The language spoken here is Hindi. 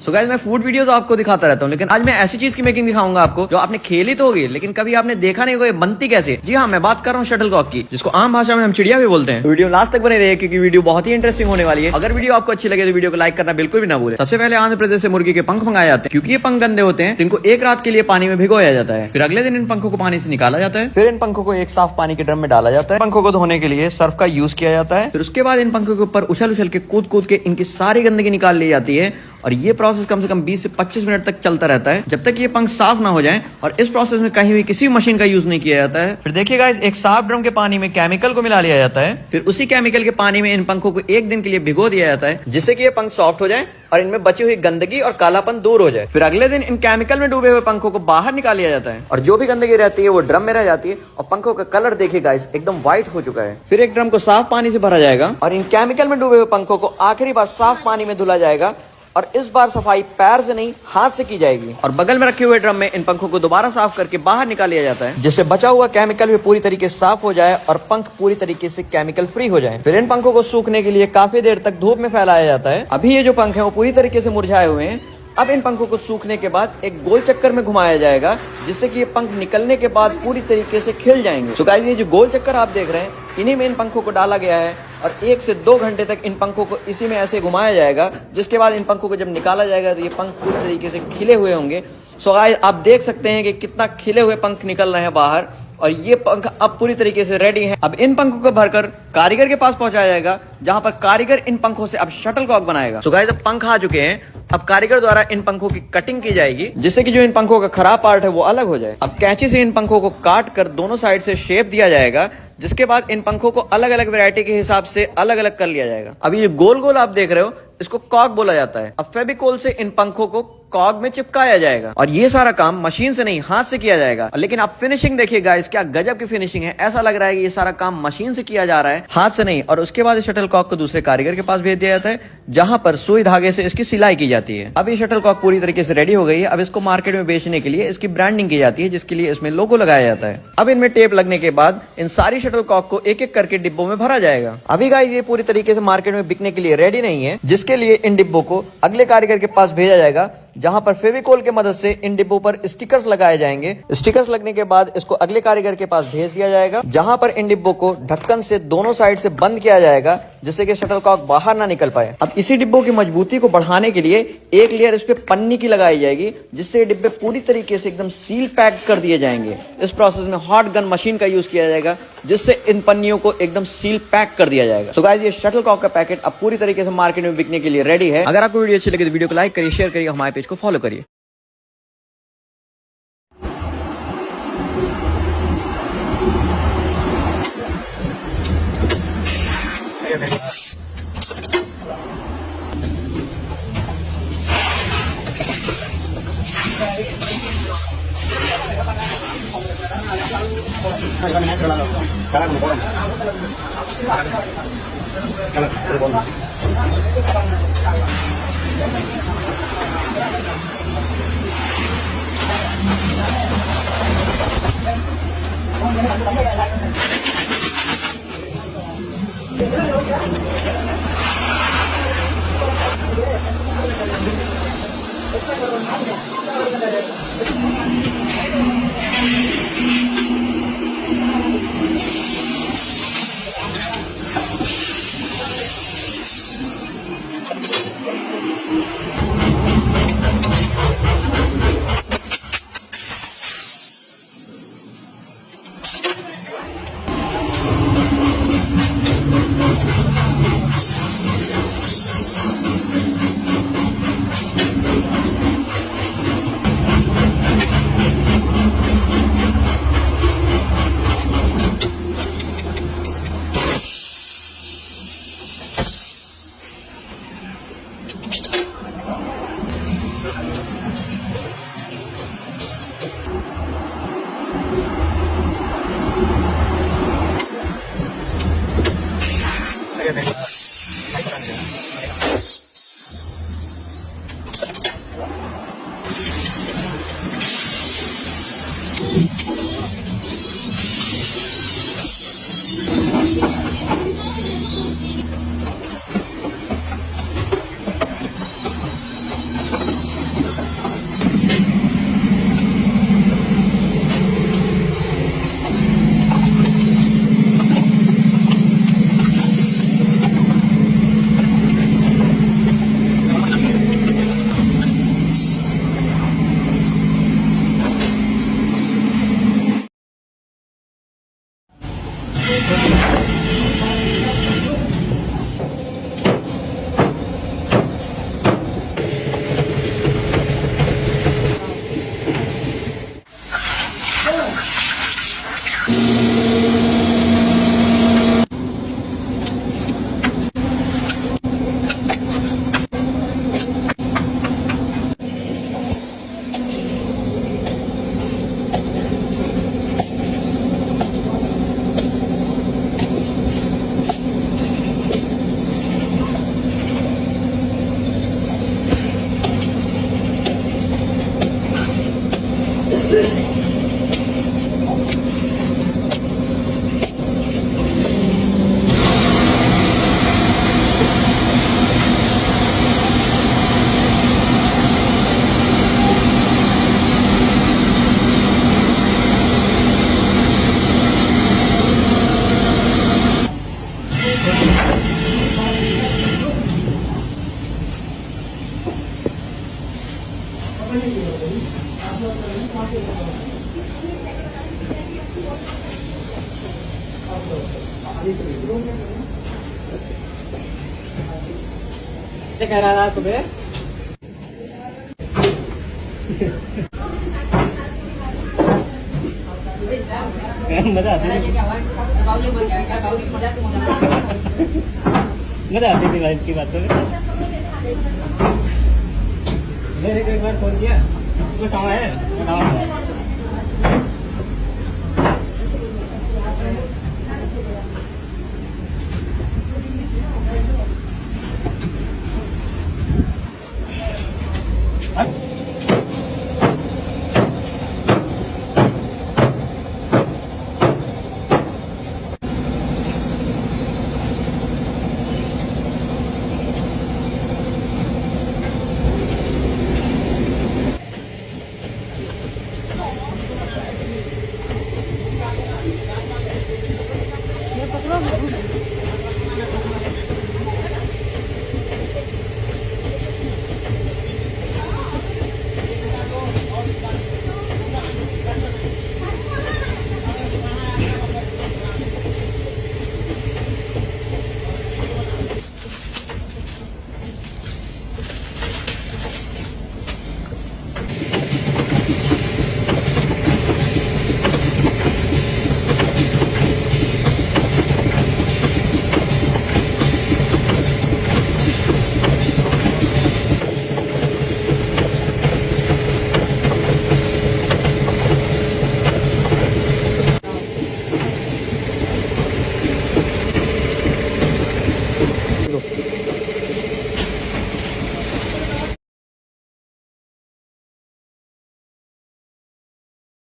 सो गाइस मैं फूड वीडियो तो आपको दिखाता रहता हूँ, लेकिन आज मैं ऐसी चीज की मेकिंग दिखाऊंगा आपको जो आपने खेली तो होगी लेकिन कभी आपने देखा नहीं होगा बनती कैसे। जी हाँ, मैं बात कर रहा हूँ शटलकॉक की, जिसको आम भाषा में हम चिड़िया भी बोलते हैं। तो वीडियो लास्ट तक बने रहिए क्योंकि वीडियो बहुत ही इंटरेस्टिंग होने वाली है। अगर वीडियो आपको अच्छी लगे तो वीडियो को लाइक करना बिल्कुल भी ना भूले। सबसे पहले आंध्र प्रदेश से मुर्गी के पंख मंगाए जाते हैं, क्योंकि ये पंख गंदे होते हैं। इनको एक रात के लिए पानी में भिगोया जाता है, फिर अगले दिन इन पंखों को पानी से निकाला जाता है। फिर इन पंखों को एक साफ पानी के ड्रम में डाला जाता है। पंखों को धोने के लिए सर्फ का यूज किया जाता है। फिर उसके बाद इन पंखों के ऊपर उछल उछल के कूद कूद के इनकी सारी गंदगी निकाल ली जाती है और ये प्रोसेस कम से कम 20 से 25 मिनट तक चलता रहता है, जब तक ये पंख साफ ना हो जाएं। और इस प्रोसेस में कहीं भी किसी मशीन का यूज नहीं किया जाता है। फिर देखिए गाइस, एक साफ ड्रम के पानी में केमिकल को मिला लिया जाता है। फिर उसी केमिकल के पानी में इन पंखों को एक दिन के लिए भिगो दिया जाता है, जिससे कि ये पंख सॉफ्ट हो जाए और इनमें बची हुई गंदगी और कालापन दूर हो जाए। फिर अगले दिन इन केमिकल में डूबे हुए पंखों को बाहर निकाल लिया जाता है और जो भी गंदगी रहती है वो ड्रम में रह जाती है और पंखों का कलर देखिए गाइस एकदम व्हाइट हो चुका है। फिर एक ड्रम को साफ पानी से भरा जाएगा और इन केमिकल में डूबे हुए पंखों को आखिरी बार साफ पानी में धुला जाएगा और इस बार सफाई पैर से नहीं हाथ से की जाएगी। और बगल में रखे हुए ड्रम में इन पंखों को दोबारा साफ करके बाहर निकाल लिया जाता है, जिससे बचा हुआ केमिकल भी पूरी तरीके से साफ हो जाए और पंख पूरी तरीके से केमिकल फ्री हो जाए। फिर इन पंखों को सूखने के लिए काफी देर तक धूप में फैलाया जाता है। अभी ये जो पंख है वो पूरी तरीके से मुरझाए हुए हैं। अब इन पंखों को सूखने के बाद एक गोल चक्कर में घुमाया जाएगा, जिससे कि ये पंख निकलने के बाद पूरी तरीके से खिल जाएंगे। तो गाइस, ये जो गोल चक्कर आप देख रहे हैं, इन्हीं में इन पंखों को डाला गया है और 1 से 2 घंटे तक इन पंखों को इसी में ऐसे घुमाया जाएगा, जिसके बाद इन पंखों को जब निकाला जाएगा तो ये पंख पूरी तरीके से खिले हुए होंगे। सो गाइस, आप देख सकते हैं कि कितना खिले हुए पंख निकल रहे हैं बाहर और ये पंख अब पूरी तरीके से रेडी हैं। अब इन पंखों को भरकर कारीगर के पास पहुंचाया जाएगा, जहां पर कारीगर इन पंखों से अब शटलकॉक बनाएगा। सो गाइस, अब पंख आ चुके हैं। अब कारीगर द्वारा इन पंखों की कटिंग की जाएगी, जिससे कि जो इन पंखों का खराब पार्ट है वो अलग हो जाए। अब कैंची से इन पंखों को काट कर दोनों साइड से शेप दिया जाएगा, जिसके बाद इन पंखों को अलग अलग वैरायटी के हिसाब से अलग अलग कर लिया जाएगा। अब ये गोल गोल आप देख रहे हो, इसको कॉक बोला जाता है। अब फेविकोल से इन पंखों को कॉक में चिपकाया जाएगा और ये सारा काम मशीन से नहीं हाथ से किया जाएगा। लेकिन आप फिनिशिंग देखिए गाइस, क्या गजब की फिनिशिंग है। ऐसा लग रहा है कि ये सारा काम मशीन से किया जा रहा है, हाथ से नहीं। और उसके बाद इस शटलकॉक को दूसरे कारीगर के पास भेज दिया जाता है, जहां पर सुई धागे से इसकी सिलाई की जाती है। अब ये शटलकॉक पूरी तरीके से रेडी हो गई है। अब इसको मार्केट में बेचने के लिए इसकी ब्रांडिंग की जाती है, जिसके लिए इसमें लोगो लगाया जाता है। अब इनमें टेप लगने के बाद इन सारी शटलकॉक को एक एक करके डिब्बों में भरा जाएगा। अभी गाइस, ये पूरी तरीके से मार्केट में बिकने के लिए रेडी नहीं है, जिसके लिए इन डिब्बों को अगले कारीगर के पास भेजा जाएगा, जहां पर फेविकोल की मदद से इन डिब्बों पर स्टिकर्स लगाए जाएंगे। स्टिकर्स लगने के बाद इसको अगले कारीगर के पास भेज दिया जाएगा, जहां पर इन डिब्बों को ढक्कन से दोनों साइड से बंद किया जाएगा, जिससे कि शटलकॉक बाहर ना निकल पाए। अब इसी डिब्बों की मजबूती को बढ़ाने के लिए एक लेयर इस पे पन्नी की लगाई जाएगी, जिससे ये डिब्बे पूरी तरीके से एकदम सील पैक कर दिए जाएंगे। इस प्रोसेस में हॉट गन मशीन का यूज किया जाएगा, जिससे इन पन्नियों को एकदम सील पैक कर दिया जाएगा। सो गाइस, ये शटलकॉक का पैकेट अब पूरी तरीके से मार्केट में बिकने के लिए रेडी है। अगर आपको वीडियो अच्छी लगे तो वीडियो को लाइक करिए, शेयर करिए, हमारे पेज को फॉलो करिए। क्या कह रहा था सुबह? मजा आती है, मजा आती थी भाई इसकी बातों में। मेरे को एक बार फोन किया, तुम्हें काम है? काम है।